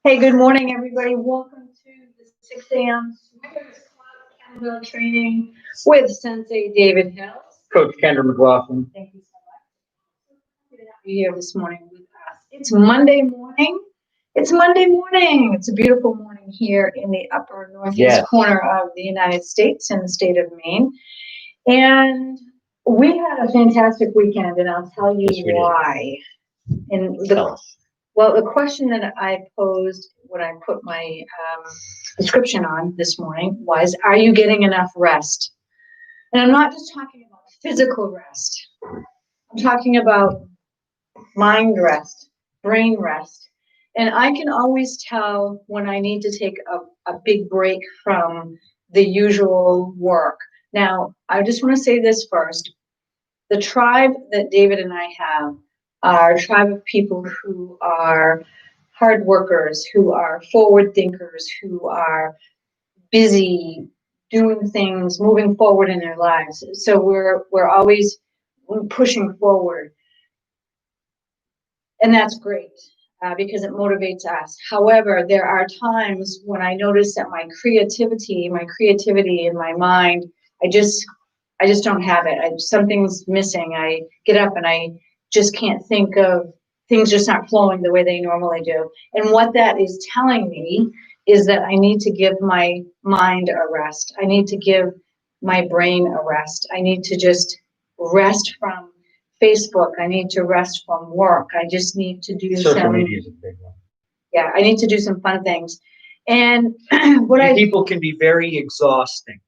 Hey, good morning, everybody. Welcome to the 6 a.m. Swingers Club Kettlebell training with Sensei David Hills. Coach Kendra McLaughlin. Thank you so much. Happy to have you here this morning with us. It's Monday morning. It's Monday morning. It's a beautiful morning here in the upper northeast corner of the United States in the state of Maine. And we had a fantastic weekend, and I'll tell you why. Well, the question that I posed when I put my description on this morning was, are you getting enough rest? And I'm not just talking about physical rest. I'm talking about mind rest, brain rest. And I can always tell when I need to take a big break from the usual work. Now, I just want to say this first. The tribe that David and I have are a tribe of people who are hard workers, who are forward thinkers, who are busy doing things, moving forward in their lives. So we're always pushing forward. And that's great because it motivates us. However, there are times when I notice that my creativity in my mind, I just don't have it. Something's missing. I get up and I just can't think of things, just not flowing the way they normally do. And what that is telling me is that I need to give my mind a rest. I need to give my brain a rest. I need to just rest from Facebook. I need to rest from work. I just need to do social media is a big one. Yeah, I need to do some fun things. And people can be very exhausting.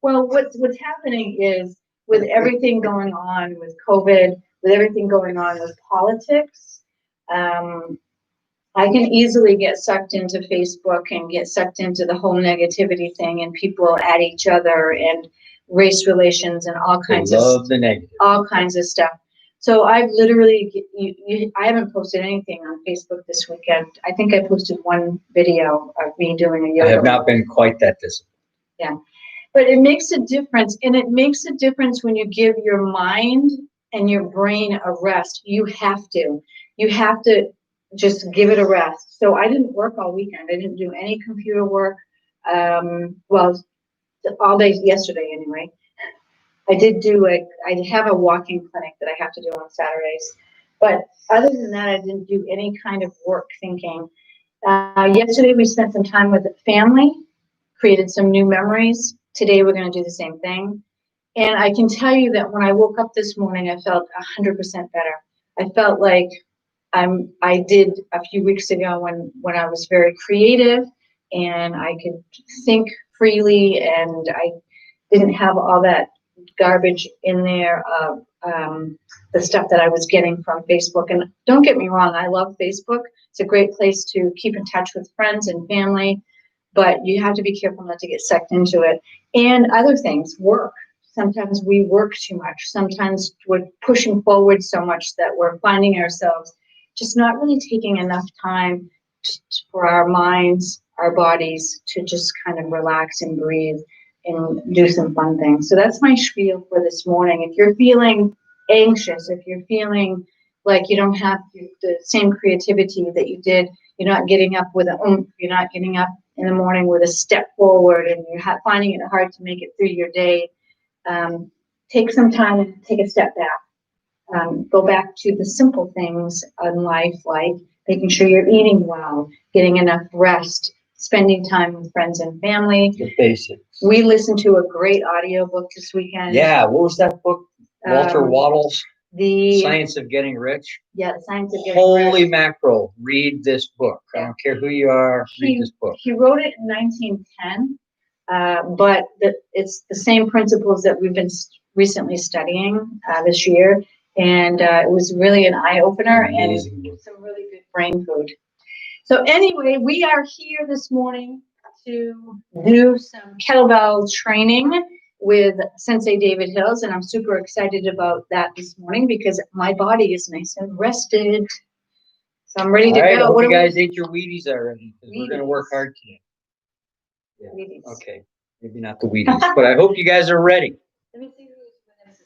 Well, what's happening is with everything going on with COVID, with everything going on with politics, I can easily get sucked into Facebook and get sucked into the whole negativity thing and people at each other and race relations and all kinds of stuff. So I've literally, I haven't posted anything on Facebook this weekend. I think I posted one video of me doing a yoga. I have not been quite that disciplined. Yeah. But it makes a difference, and it makes a difference when you give your mind and your brain a rest. You have to just give it a rest. So I didn't work all weekend. I didn't do any computer work. Well, all day yesterday anyway. I have a walking clinic that I have to do on Saturdays. But other than that, I didn't do any kind of work thinking. Yesterday we spent some time with the family, created some new memories. Today we're going to do the same thing. And I can tell you that when I woke up this morning, I felt 100% better. I felt like I did a few weeks ago when I was very creative and I could think freely and I didn't have all that garbage in there of the stuff that I was getting from Facebook. And don't get me wrong, I love Facebook. It's a great place to keep in touch with friends and family. But you have to be careful not to get sucked into it. And other things, work. Sometimes we work too much. Sometimes we're pushing forward so much that we're finding ourselves just not really taking enough time for our minds, our bodies to just kind of relax and breathe and do some fun things. So that's my spiel for this morning. If you're feeling anxious, if you're feeling like you don't have the same creativity that you did, you're not getting up with you're not getting up in the morning with a step forward and you're finding it hard to make it through your day, take some time and take a step back. Go back to the simple things in life, like making sure you're eating well, getting enough rest, spending time with friends and family. The basics. We listened to a great audiobook this weekend. Yeah, what was that book? Walter Waddell's The Science of Getting Rich. Yeah, The Science of Getting Rich. Holy mackerel, read this book. I don't care who you are, read this book. He wrote it in 1910, but it's the same principles that we've been recently studying this year. And it was really an eye-opener and some really good brain food. So anyway, we are here this morning to do some kettlebell training with Sensei David Hills, and I'm super excited about that this morning because my body is nice and rested. So I'm ready to go. I hope you guys ate your Wheaties already because we're going to work hard today. Yeah. Wheaties. Okay, maybe not the Wheaties, but I hope you guys are ready. Let me see who's with us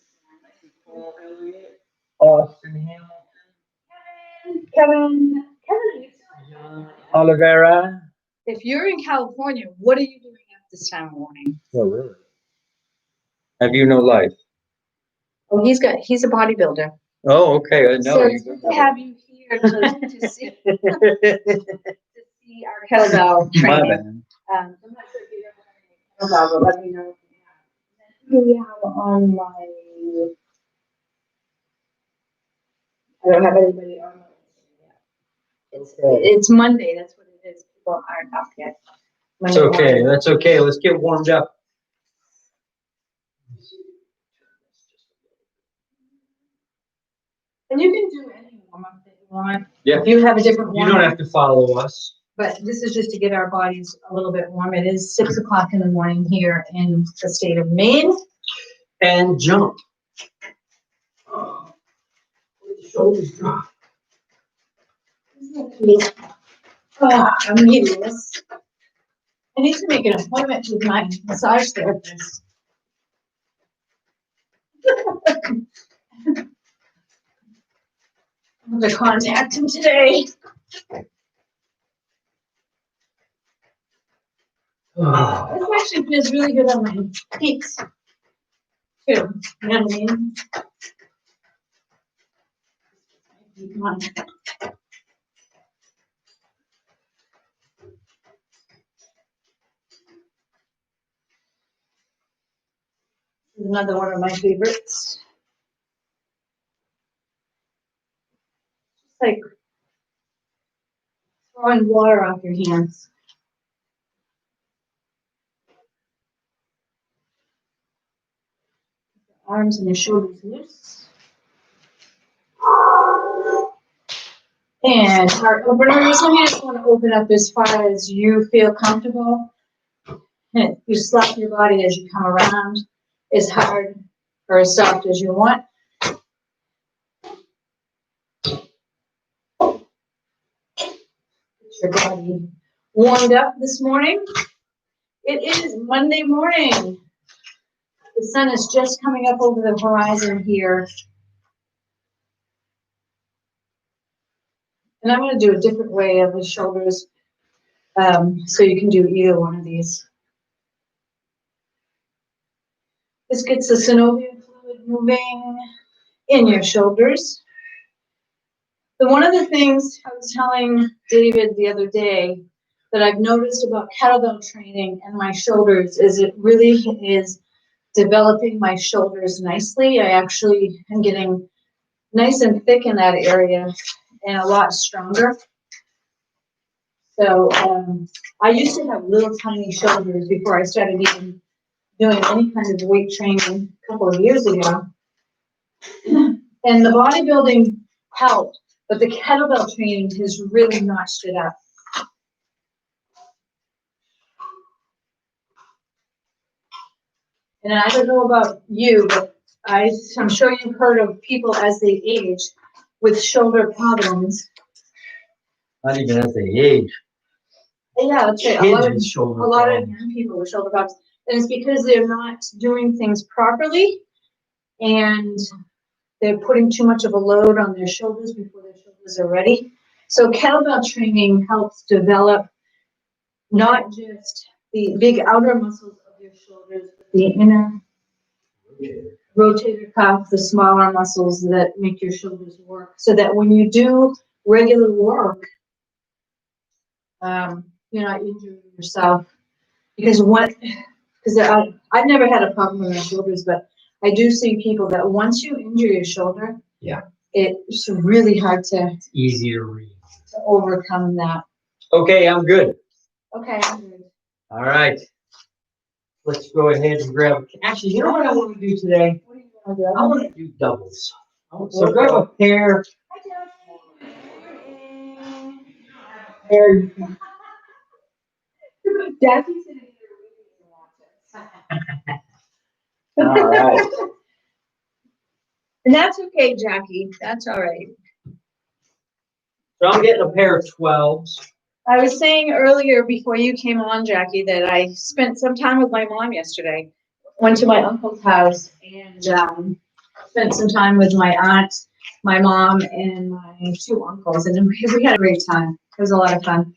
this morning. Austin Hamilton. Kevin, are you still Olivera. If you're in California, what are you doing at this time of morning? Oh, really? Have you no life? Oh, he's a bodybuilder. Oh, okay. I know. So it's good to have you here to see our kettlebell My training. bad. I'm not sure if you ever have any kettlebell, but let me know if you have. Who do we have on my? I don't have anybody on my. It's Monday. That's what it is. People aren't up yet. It's Monday okay. morning. That's okay. Let's get warmed up. And you can do any warm up that you want. Yeah. If you have a different You warm don't up. have to follow us. But this is just to get our bodies a little bit warm. It is 6 o'clock in the morning here in the state of Maine. And jump. Shoulders drop. Oh, I'm needing this. I need to make an appointment with my massage therapist. I'm going to contact him today. This actually feels really good on my feet, too. You know what I mean? Come on. This is another one of my favorites. Just like throwing water off your hands. Arms and your shoulders loose. And heart openers. So you just want to open up as far as you feel comfortable. And you slap your body as you come around, as hard or as soft as you want. Get your body warmed up this morning. It is Monday morning. The sun is just coming up over the horizon here. And I'm going to do a different way of the shoulders, so you can do either one of these. This gets the synovial fluid moving in your shoulders. So one of the things I was telling David the other day that I've noticed about kettlebell training and my shoulders is it really is developing my shoulders nicely. I actually am getting nice and thick in that area and a lot stronger. So I used to have little tiny shoulders before I started even doing any kind of weight training a couple of years ago. And the bodybuilding helped, but the kettlebell training has really notched it up. And I don't know about you, but I'm sure you've heard of people as they age with shoulder problems. Not even as they age. Yeah, that's right. A lot of young people with shoulder problems. And it's because they're not doing things properly and they're putting too much of a load on their shoulders before their shoulders are ready. So kettlebell training helps develop not just the big outer muscles of your shoulders, but the inner rotator cuff, the smaller muscles that make your shoulders work, so that when you do regular work, you're not injuring yourself. Because I've never had a problem with my shoulders, but I do see people that once you injure your shoulder, yeah, it's really hard it's easy to read. To overcome that. Okay, I'm good. Okay, I'm good. All right. Let's go ahead and grab. Actually, you know what I want to do today? What do you want to do? I want to do doubles. So grab a pair. Jackie's sitting here All right. And that's okay, Jackie. That's all right. So I'm getting a pair of 12s. I was saying earlier before you came on, Jackie, that I spent some time with my mom yesterday. Went to my uncle's house and spent some time with my aunt. my mom and my two uncles, and we had a great time. It was a lot of fun.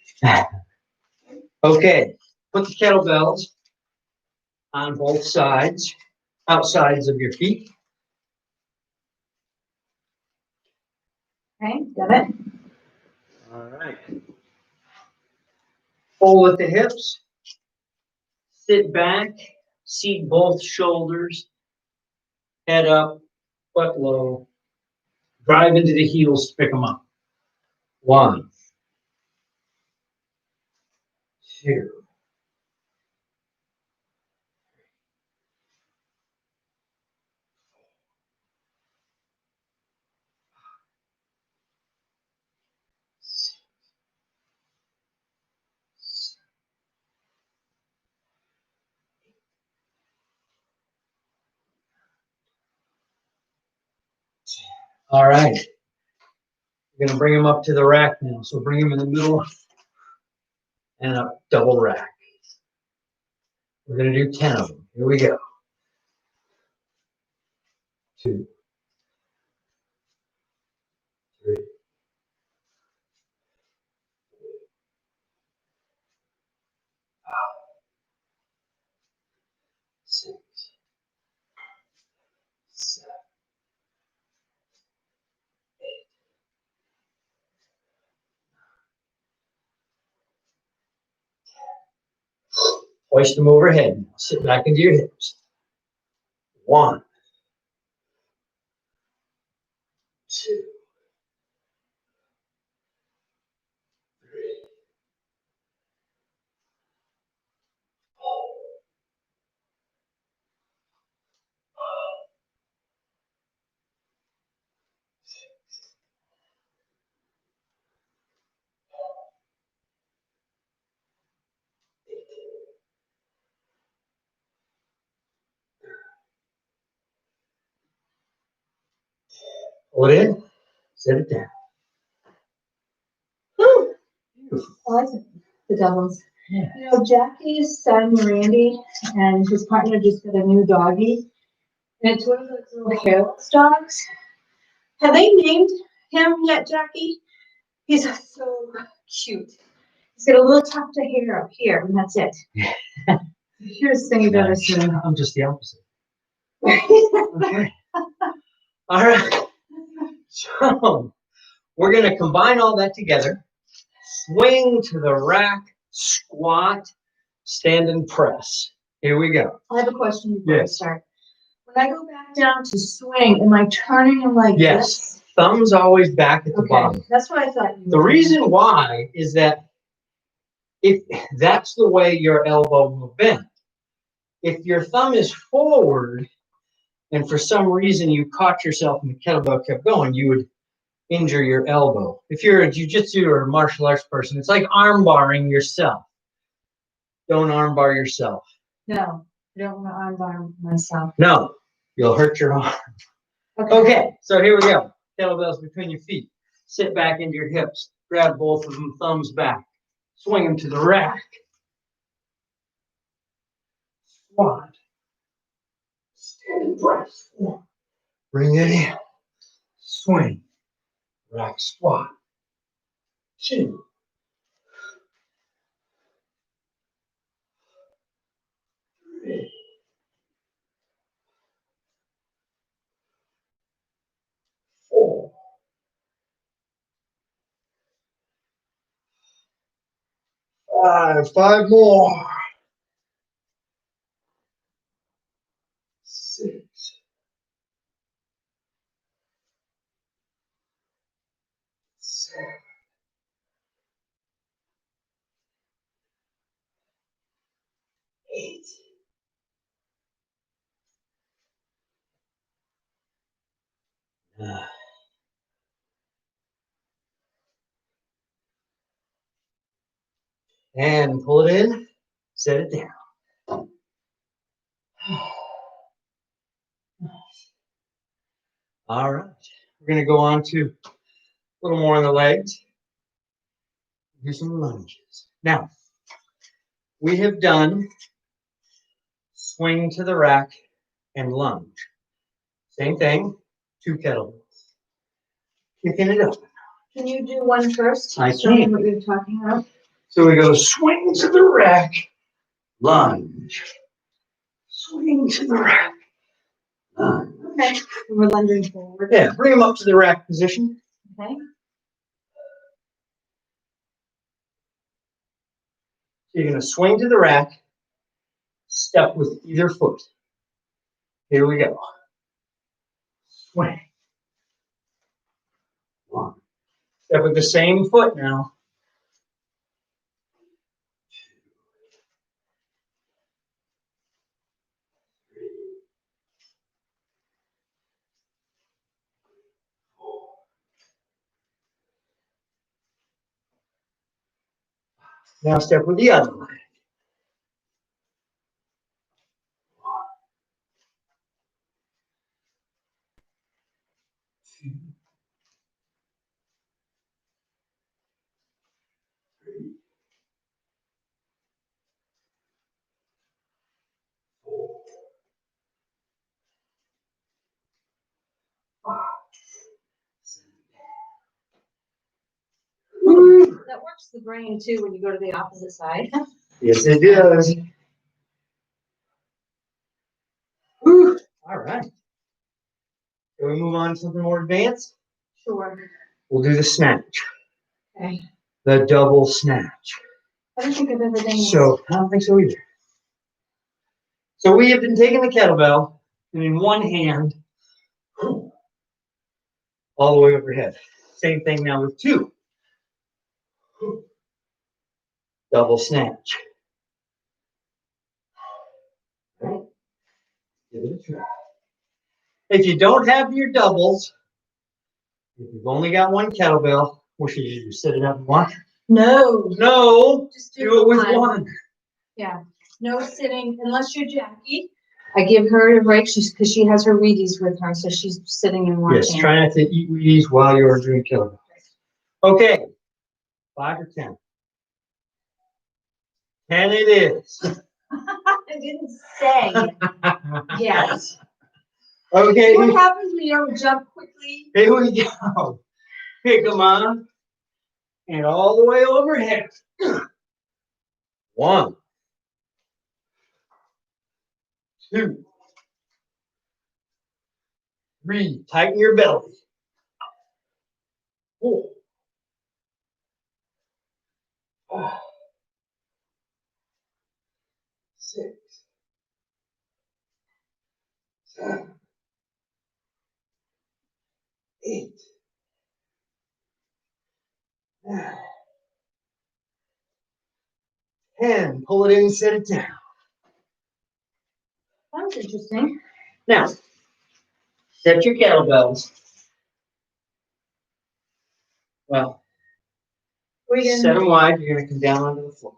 Okay, put the kettlebells on both sides, outsides of your feet. Okay, got it? All right. Fold at the hips. Sit back, seat both shoulders, head up, butt low. Drive into the heels to pick them up. 1, 2. All right. We're going to bring them up to the rack now. So bring them in the middle and a double rack. We're going to do 10 of them. Here we go. 2, 3, 6, 7. Hoist them overhead. Sit back into your hips. 1, 2, 3, 4. Hold it in. Set it down. Woo! I like the doubles. Yeah. You know, Jackie's son, Randy, and his partner just got a new doggy. And it's one of those little hairless dogs. Have they named him yet, Jackie? He's so cute. He's got a little tuft of hair up here, and that's it. Here's the thing you've ever seen. I'm just the opposite. Okay. All right. So we're going to combine all that together. Swing to the rack, squat, stand and press. Here we go. I have a question before Yes. we start. When I go back down to swing, am I turning them like Yes. this? Thumbs always back at the Okay, bottom. that's what I thought. The reason why is that if that's the way your elbow will bend. If your thumb is forward and for some reason you caught yourself and the kettlebell kept going, you would injure your elbow. If you're a jiu-jitsu or a martial arts person, it's like arm barring yourself. Don't arm bar yourself. No, I don't want to arm bar myself. No, you'll hurt your arm. Okay, so here we go. Kettlebells between your feet. Sit back into your hips. Grab both of them, thumbs back. Swing them to the rack. Squat. Stand and press. Bring it in. Swing. Rack squat. 2. 3. 4. 5. 5 more. 6. 7. 8. And pull it in. Set it down. All right. We're going to go on to a little more on the legs. Do some lunges. Now, we have done swing to the rack and lunge. Same thing, 2 kettlebells. kicking it up. Can you do one first? I Show me can. what you're talking about. So we go swing to the rack, lunge. Swing to the rack, lunge. Okay. We're lunging forward. Yeah, bring them up to the rack position. Okay. So you're going to swing to the rack, step with either foot. Here we go. Swing. One. Step with the same foot now. Now step with the other leg. 2, 3, 4, 5, 6. That works the brain too when you go to the opposite side. Yes, it does. Whew. All right. Can we move on to something more advanced? Sure. We'll do the snatch. Okay. The double snatch. I don't think I've ever done this. So, I don't think so either. So we have been taking the kettlebell and in one hand, all the way overhead. Same thing now with 2. Double snatch. Right. Give it a try. If you don't have your doubles, if you've only got one kettlebell, what should you do? Set it up and watch? No. No. Just Do it with one. Yeah. No sitting unless you're Jackie. I give her a break because she has her Wheaties with her, so she's sitting and watching. Yes, try not to eat Wheaties while you're doing kettlebell. Okay. 5 or 10? 10 it is. I didn't say yes. Okay. What happens when you don't jump quickly? Here we go. Pick them on. And all the way overhead. 1, 2, 3. Tighten your belly. 4, 5, 6, 7, 8, 9, 10. Pull it in, set it down. That was interesting. Now, set your kettlebells. Well, set them wide. You're going to come down onto the floor.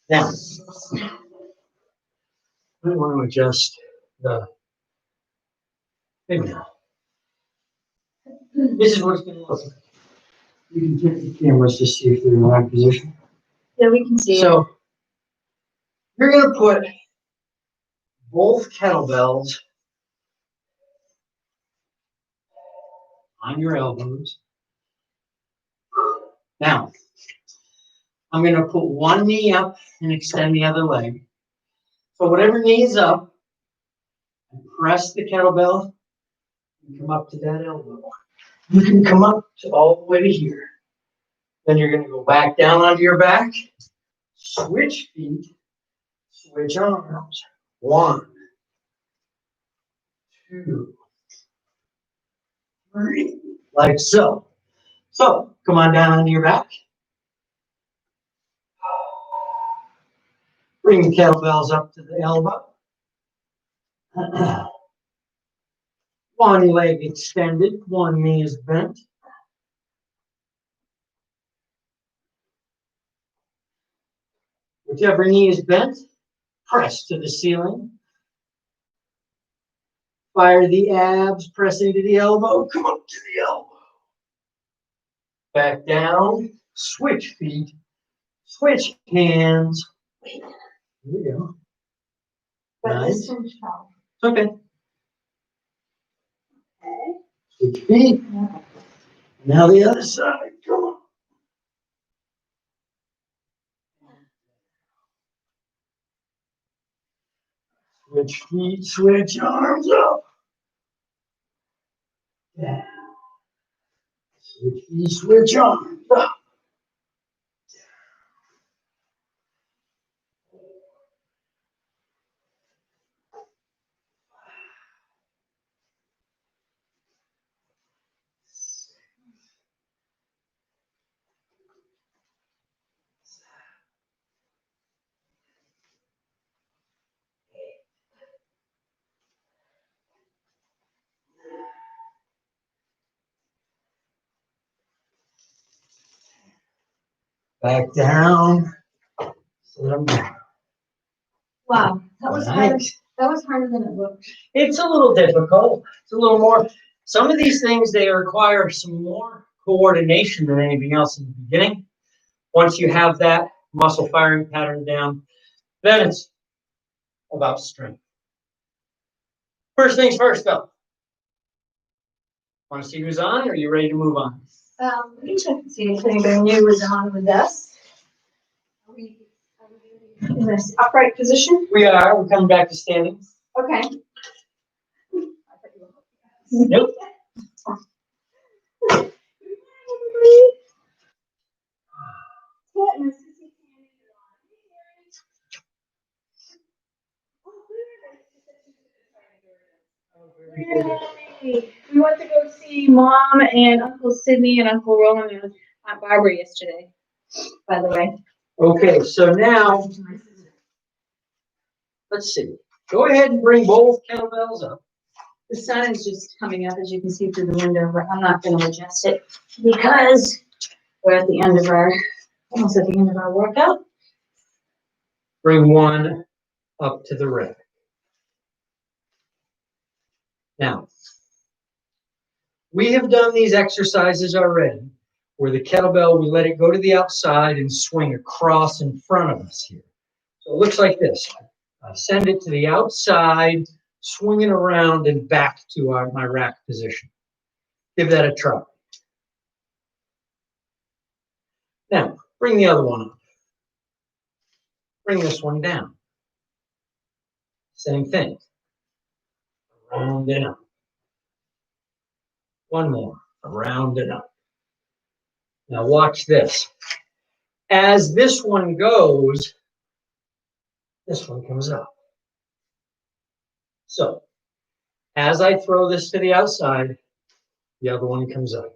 Now, I want to adjust the. Maybe not. This is what it's going to look like. You can check the cameras to see if they're in the right position. Yeah, we can see it. So, you're going to put both kettlebells on your elbows. Now, I'm going to put one knee up and extend the other leg. So whatever knee is up, press the kettlebell and come up to that elbow. You can come up to all the way to here. Then you're going to go back down onto your back, switch feet, switch arms. 1, 2, 3, like so. So come on down onto your back. Bring the kettlebells up to the elbow. One leg extended, one knee is bent. Whichever knee is bent, press to the ceiling. Fire the abs, press into the elbow, come up to the elbow. Back down, switch feet, switch hands. Here we go. But this Nice. one's strong. Okay. Okay. Switch feet. Now the other side. Come on. Switch feet, switch arms up. Yeah. Switch feet, switch arms up. Back down. Sit them down. Wow, that was harder. Nice. That was harder than it looked. It's a little difficult. It's a little more. Some of these things, they require some more coordination than anything else in the beginning. Once you have that muscle firing pattern down, then it's about strength. First things first, though. Want to see who's on, or are you ready to move on? We can check and see if anybody new is on with us. Are we in this upright position? We are. We're coming back to standing. Okay. Nope. Yay. We went to go see Mom and Uncle Sydney and Uncle Roland and Aunt Barbara yesterday, by the way. Okay, so now, let's see. Go ahead and bring both kettlebells up. The sun is just coming up, as you can see through the window, but I'm not going to adjust it because we're at the end of almost at the end of our workout. Bring one up to the rack. Now, we have done these exercises already, where the kettlebell, we let it go to the outside and swing across in front of us here. So it looks like this. I send it to the outside, swinging around and back to my rack position. Give that a try. Now, bring the other one up. Bring this one down. Same thing. Around and up. One more. Around and up. Now watch this. As this one goes, this one comes up. So, as I throw this to the outside, the other one comes up.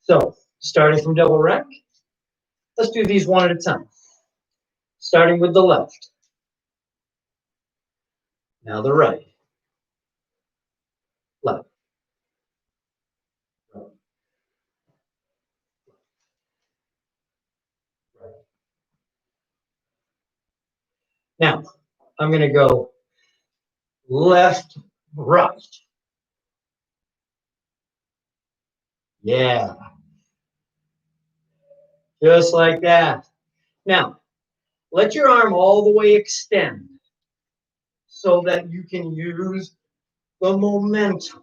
So, starting from double rack, let's do these one at a time. Starting with the left. Now the right. Left. Right. Right. Now, I'm going to go left, right. Yeah. Just like that. Now, let your arm all the way extend so that you can use the momentum.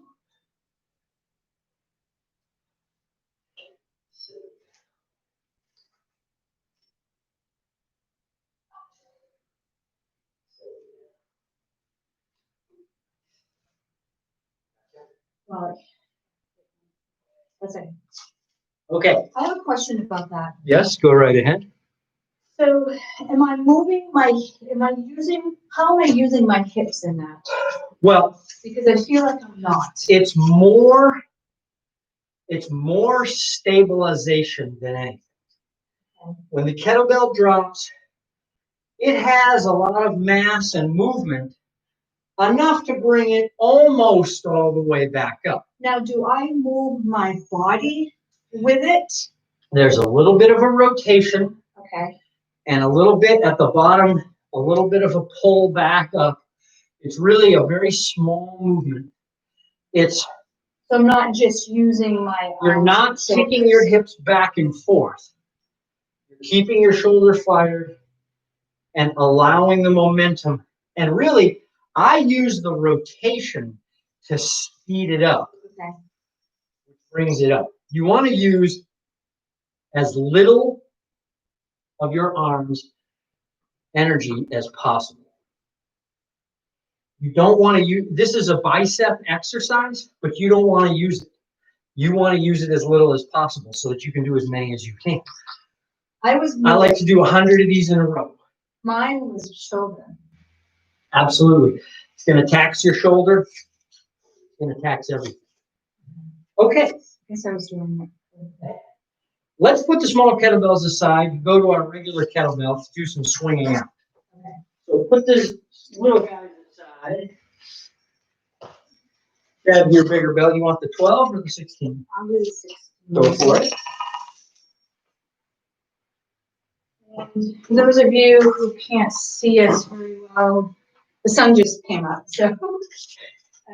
Well, that's okay. Okay. I have a question about that. Yes, go right ahead. So, how am I using my hips in that? Well, Because I feel like I'm not. it's more stabilization than anything. Okay. When the kettlebell drops, it has a lot of mass and movement, enough to bring it almost all the way back up. Now, do I move my body with it? There's a little bit of a rotation. Okay. And a little bit at the bottom a little bit of a pull back up. It's really a very small movement. It's So I'm not just using my you're arms not and kicking shoulders. your hips back and forth. You're keeping your shoulders fired and allowing the momentum. And really, I use the rotation to speed it up, Okay. which brings it up. You want to use as little of your arms energy as possible. You don't want to use, this is a bicep exercise, but you don't want to use it. You want to use it as little as possible so that you can do as many as you can. I like to do 100 of these in a row. Mine was shoulder. Absolutely. It's going to tax your shoulder. It's going to tax everything. Okay. I guess I was doing that. Let's put the small kettlebells aside. Go to our regular kettlebells. Do some swinging out. Okay. So put this little guy aside. Grab your bigger belt. You want the 12 or the 16? I'll do the 16. Go for it. And for those of you who can't see us very well, the sun just came up, so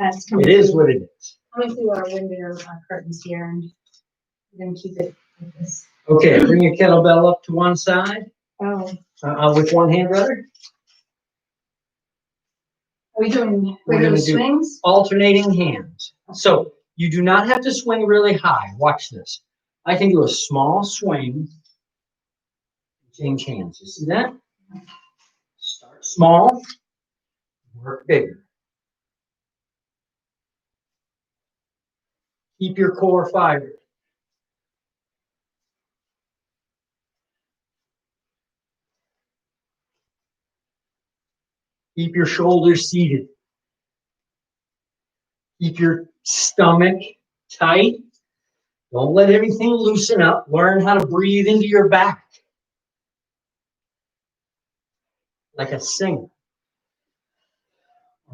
it's coming It is through. what it is. Coming through our window curtains here, and we're going to keep it like this. Okay, bring your kettlebell up to one side. Oh, With one hand, rather. are we doing We're regular gonna do swings? alternating hands. So you do not have to swing really high. Watch this. I can do a small swing. Change hands. You see that? Start small, work bigger. Keep your core fired. Keep your shoulders seated. Keep your stomach tight. Don't let everything loosen up. Learn how to breathe into your back. Like a singer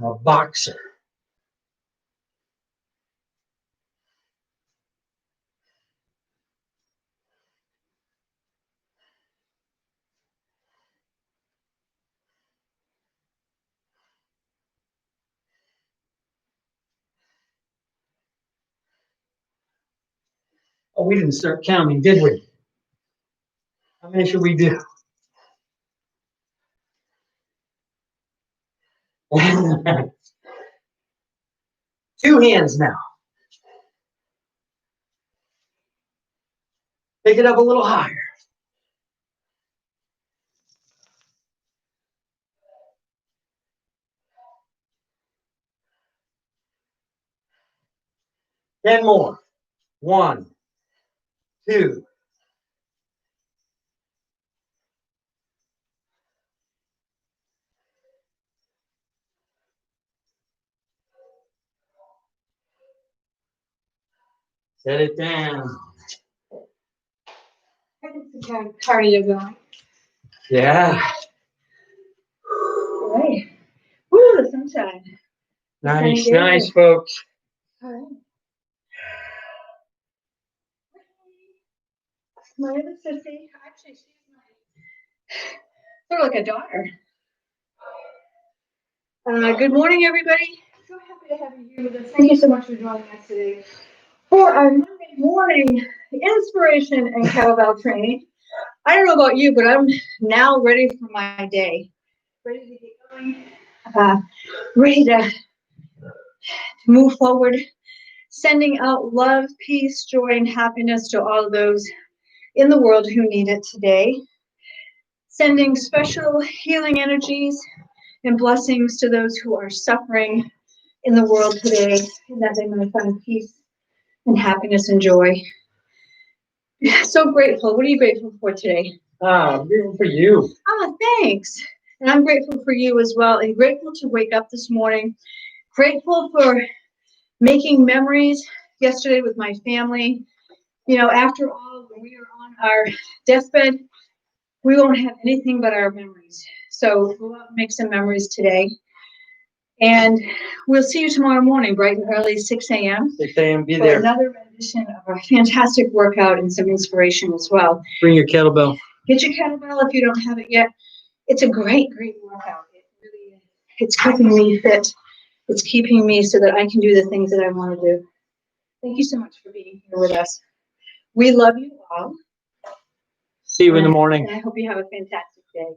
or a boxer. Oh, we didn't start counting, did we? How many should we do? Two hands now. Pick it up a little higher. Ten more. 1, 2. Set it down. Cardio going. Yeah. All right. Woo, the sunshine. Nice, nice, folks. All right. My other sissy, actually, she's sort of like a daughter. Good morning, everybody. So happy to have you here with us. Thank you so much for joining us today for our Monday morning inspiration and kettlebell training. I don't know about you, but I'm now ready for my day. Ready to get going. Ready to move forward. Sending out love, peace, joy, and happiness to all of those in the world who need it today. Sending special healing energies and blessings to those who are suffering in the world today, and that they might find peace and happiness and joy. So grateful. What are you grateful for today? I'm grateful for you. Oh, thanks. And I'm grateful for you as well, and grateful to wake up this morning. Grateful for making memories yesterday with my family. You know, after all, when we are on our deathbed, we won't have anything but our memories. So we'll make some memories today. And we'll see you tomorrow morning, bright and early, 6 a.m. 6 a.m. Be for there. another rendition of a fantastic workout and some inspiration as well. Bring your kettlebell. Get your kettlebell if you don't have it yet. it's a great workout. It really is. It's keeping me fit. It's keeping me so that I can do the things that I want to do. Thank you so much for being here with us. We love you all. See you in the morning. And I hope you have a fantastic day.